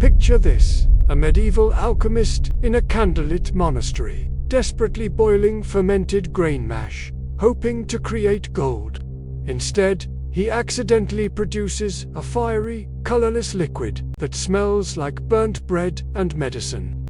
Picture this: a medieval alchemist in a candlelit monastery, desperately boiling fermented grain mash, hoping to create gold. Instead, he accidentally produces a fiery, colorless liquid that smells like burnt bread and medicine.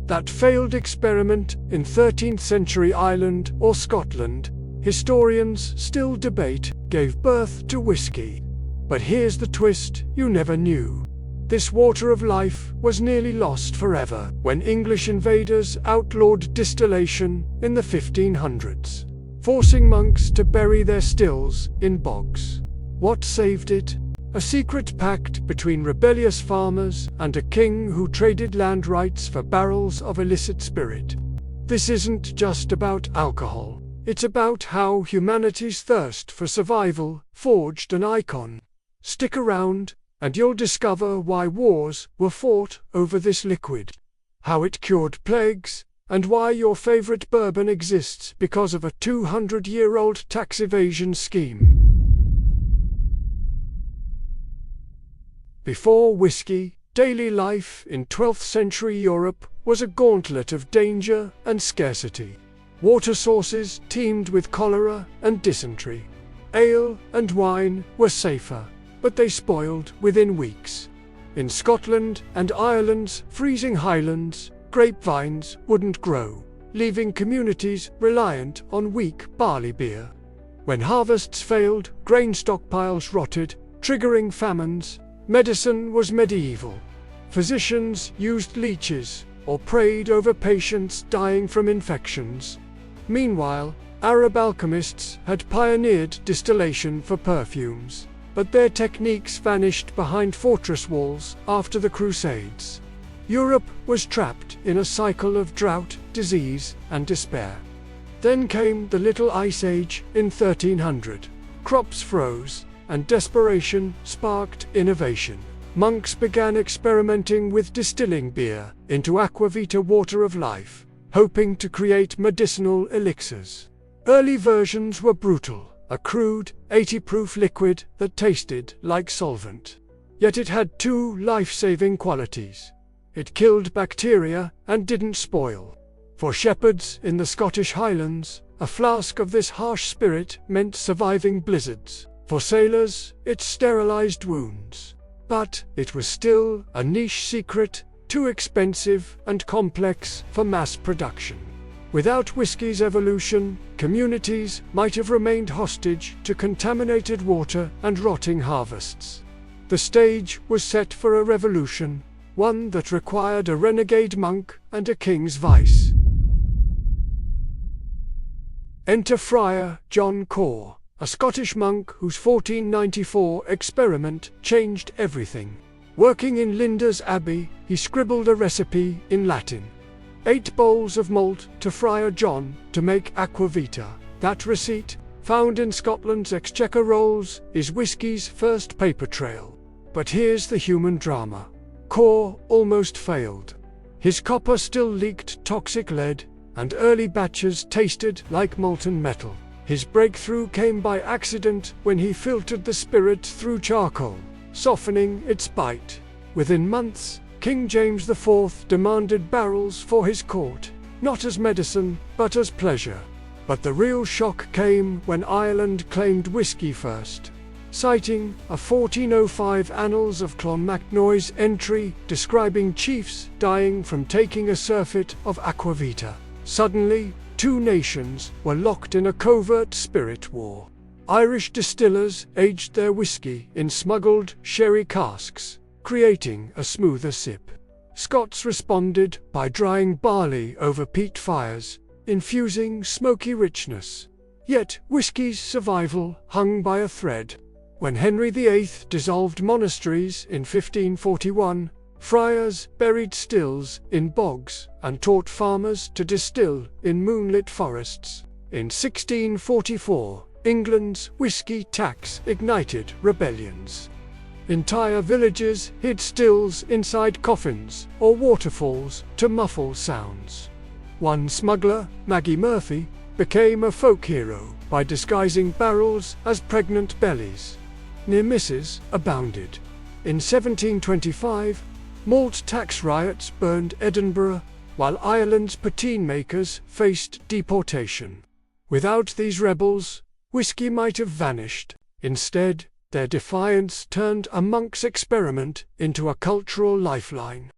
That failed experiment in 13th century Ireland or Scotland, historians still debate, gave birth to whiskey. But here's the twist you never knew. This water of life was nearly lost forever when English invaders outlawed distillation in the 1500s, forcing monks to bury their stills in bogs. What saved it? A secret pact between rebellious farmers and a king who traded land rights for barrels of illicit spirit. This isn't just about alcohol. It's about how humanity's thirst for survival forged an icon. Stick around, and you'll discover why wars were fought over this liquid, how it cured plagues, and why your favorite bourbon exists because of a 200-year-old tax evasion scheme. Before whiskey, daily life in 12th century Europe was a gauntlet of danger and scarcity. Water sources teemed with cholera and dysentery. Ale and wine were safer, but they spoiled within weeks. In Scotland and Ireland's freezing highlands, grapevines wouldn't grow, leaving communities reliant on weak barley beer. When harvests failed, grain stockpiles rotted, triggering famines. Medicine was medieval. Physicians used leeches or prayed over patients dying from infections. Meanwhile, Arab alchemists had pioneered distillation for perfumes, but their techniques vanished behind fortress walls after the Crusades. Europe was trapped in a cycle of drought, disease, and despair. Then came the Little Ice Age in 1300. Crops froze, and desperation sparked innovation. Monks began experimenting with distilling beer into aquavita water of life, hoping to create medicinal elixirs. Early versions were brutal, a crude, 80-proof liquid that tasted like solvent. Yet it had two life-saving qualities. It killed bacteria and didn't spoil. For shepherds in the Scottish Highlands, a flask of this harsh spirit meant surviving blizzards. For sailors, it sterilized wounds. But it was still a niche secret, too expensive and complex for mass production. Without whiskey's evolution, communities might have remained hostage to contaminated water and rotting harvests. The stage was set for a revolution, one that required a renegade monk and a king's vice. Enter Friar John Cor, a Scottish monk whose 1494 experiment changed everything. Working in Linda's Abbey, he scribbled a recipe in Latin. 8 bowls of malt to Friar John to make aquavita. That receipt, found in Scotland's Exchequer rolls, is whiskey's first paper trail. But here's the human drama. Cor almost failed. His copper still leaked toxic lead, and early batches tasted like molten metal. His breakthrough came by accident when he filtered the spirit through charcoal, softening its bite. Within months, King James IV demanded barrels for his court, not as medicine, but as pleasure. But the real shock came when Ireland claimed whiskey first. Citing a 1405 Annals of Clonmacnoise entry describing chiefs dying from taking a surfeit of aquavita. Suddenly, 2 nations were locked in a covert spirit war. Irish distillers aged their whiskey in smuggled sherry casks, creating a smoother sip. Scots responded by drying barley over peat fires, infusing smoky richness. Yet whiskey's survival hung by a thread. When Henry VIII dissolved monasteries in 1541, friars buried stills in bogs and taught farmers to distill in moonlit forests. In 1644, England's whiskey tax ignited rebellions. Entire villages hid stills inside coffins or waterfalls to muffle sounds. One smuggler, Maggie Murphy, became a folk hero by disguising barrels as pregnant bellies. near misses abounded. In 1725, malt tax riots burned Edinburgh, while Ireland's poteen makers faced deportation. Without these rebels, whiskey might have vanished. Instead, their defiance turned a monk's experiment into a cultural lifeline.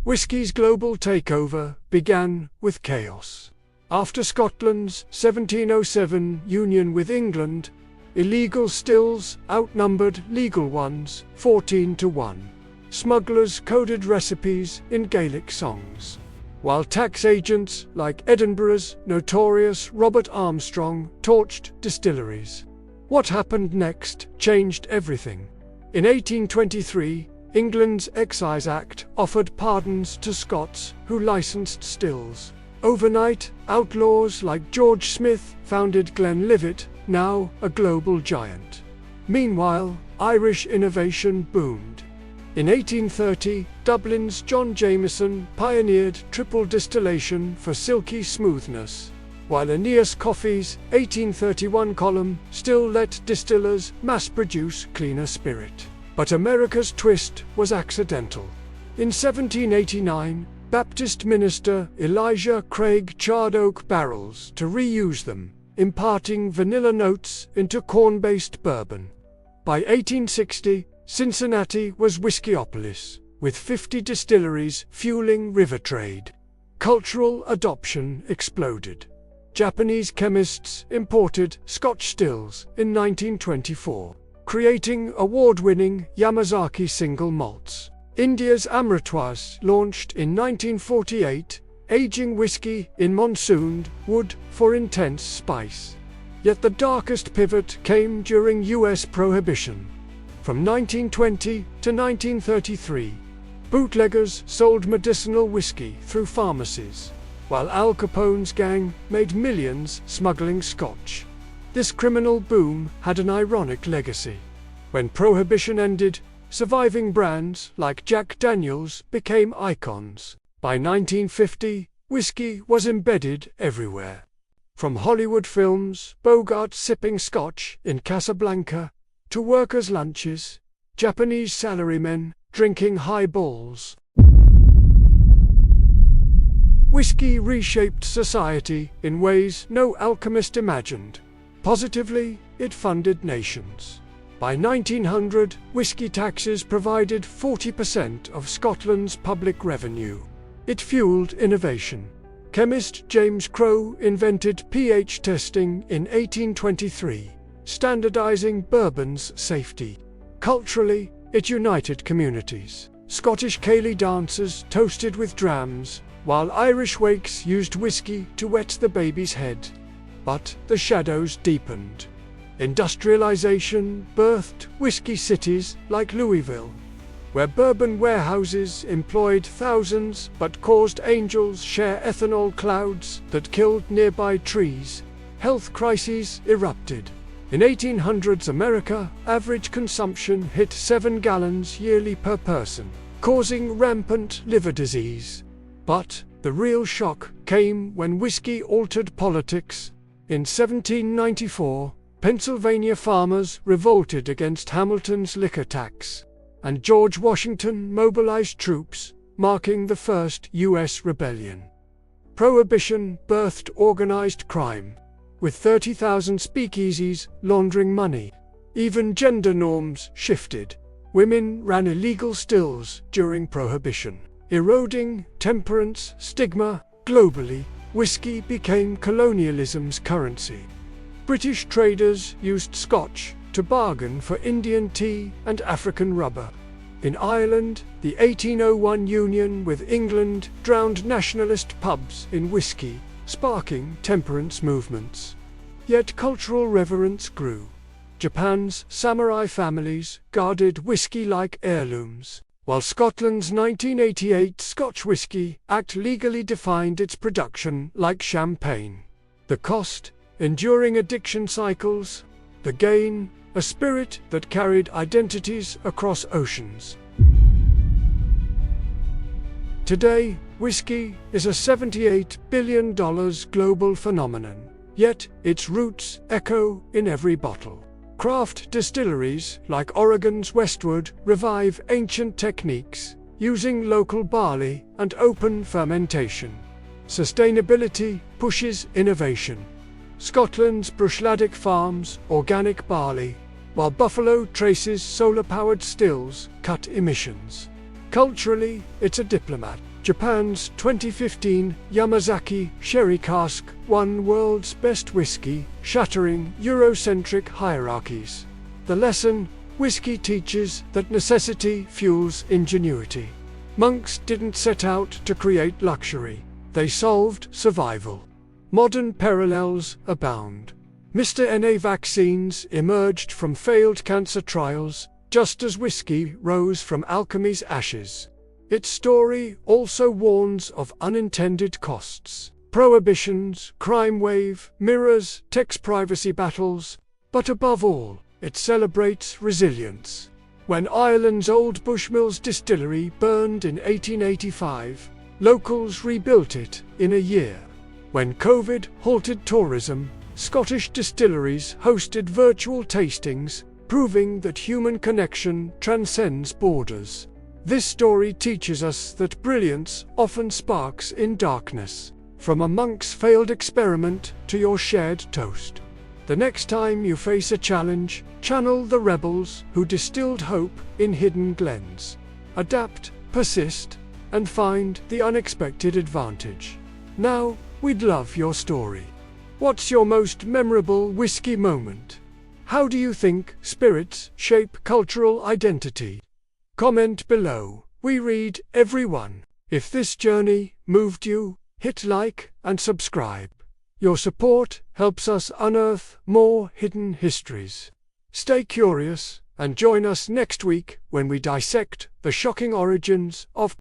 Whiskey's global takeover began with chaos. After Scotland's 1707 union with England, illegal stills outnumbered legal ones 14-1. Smugglers coded recipes in Gaelic songs, while tax agents like Edinburgh's notorious Robert Armstrong torched distilleries. What happened next changed everything. In 1823, England's Excise Act offered pardons to Scots who licensed stills. Overnight, outlaws like George Smith founded Glenlivet, now a global giant. Meanwhile, Irish innovation boomed. In 1830, Dublin's John Jameson pioneered triple distillation for silky smoothness, while Aeneas Coffey's 1831 column still let distillers mass-produce cleaner spirit. But America's twist was accidental. In 1789, Baptist minister Elijah Craig charred oak barrels to reuse them, imparting vanilla notes into corn-based bourbon. By 1860, Cincinnati was Whiskyopolis, with 50 distilleries fueling river trade. Cultural adoption exploded. Japanese chemists imported Scotch stills in 1924, creating award-winning Yamazaki single malts. India's Amritoise launched in 1948, aging whiskey in monsooned wood for intense spice. Yet the darkest pivot came during US Prohibition. From 1920 to 1933, bootleggers sold medicinal whiskey through pharmacies, while Al Capone's gang made millions smuggling Scotch. This criminal boom had an ironic legacy. When Prohibition ended, surviving brands like Jack Daniel's became icons. By 1950, whiskey was embedded everywhere. From Hollywood films, Bogart sipping Scotch in Casablanca, to workers' lunches, Japanese salarymen drinking highballs. Whiskey reshaped society in ways no alchemist imagined. Positively, it funded nations. By 1900, whiskey taxes provided 40% of Scotland's public revenue. It fueled innovation. Chemist James Crowe invented pH testing in 1823, standardizing bourbon's safety. Culturally, it united communities. Scottish ceilidh dancers toasted with drams, while Irish wakes used whiskey to wet the baby's head. But the shadows deepened. Industrialization birthed whiskey cities like Louisville, where bourbon warehouses employed thousands but caused angels share ethanol clouds that killed nearby trees. Health crises erupted. In 1800s America, average consumption hit 7 gallons yearly per person, causing rampant liver disease. But the real shock came when whiskey altered politics. In 1794, Pennsylvania farmers revolted against Hamilton's liquor tax, and George Washington mobilized troops, marking the first U.S. rebellion. Prohibition birthed organized crime, with 30,000 speakeasies laundering money. Even gender norms shifted. Women ran illegal stills during Prohibition, eroding temperance stigma. Globally, whiskey became colonialism's currency. British traders used Scotch to bargain for Indian tea and African rubber. In Ireland, the 1801 union with England drowned nationalist pubs in whiskey, sparking temperance movements. Yet cultural reverence grew. Japan's samurai families guarded whiskey like heirlooms, while Scotland's 1988 Scotch Whisky Act legally defined its production like champagne. The cost? Enduring addiction cycles. The gain? A spirit that carried identities across oceans. Today, whiskey is a $78 billion global phenomenon. yet its roots echo in every bottle. Craft distilleries like Oregon's Westwood revive ancient techniques using local barley and open fermentation. Sustainability pushes innovation. Scotland's Bruichladdich farms organic barley, while Buffalo Trace's solar-powered stills cut emissions. Culturally, it's a diplomat. Japan's 2015 Yamazaki Sherry Cask won World's Best Whiskey, shattering Eurocentric hierarchies. The lesson: whiskey teaches that necessity fuels ingenuity. Monks didn't set out to create luxury. They solved survival. Modern parallels abound. Mr. NA vaccines emerged from failed cancer trials, just as whiskey rose from alchemy's ashes. Its story also warns of unintended costs. Prohibitions, crime wave, mirrors, text privacy battles, but above all, it celebrates resilience. When Ireland's Old Bushmills distillery burned in 1885, locals rebuilt it in a year. When COVID halted tourism, Scottish distilleries hosted virtual tastings, proving that human connection transcends borders. This story teaches us that brilliance often sparks in darkness, from a monk's failed experiment to your shared toast. The next time you face a challenge, channel the rebels who distilled hope in hidden glens. Adapt, persist, and find the unexpected advantage. Now, we'd love your story. What's your most memorable whiskey moment? How do you think spirits shape cultural identity? Comment below. We read every one. If this journey moved you, hit like and subscribe. Your support helps us unearth more hidden histories. Stay curious and join us next week when we dissect the shocking origins of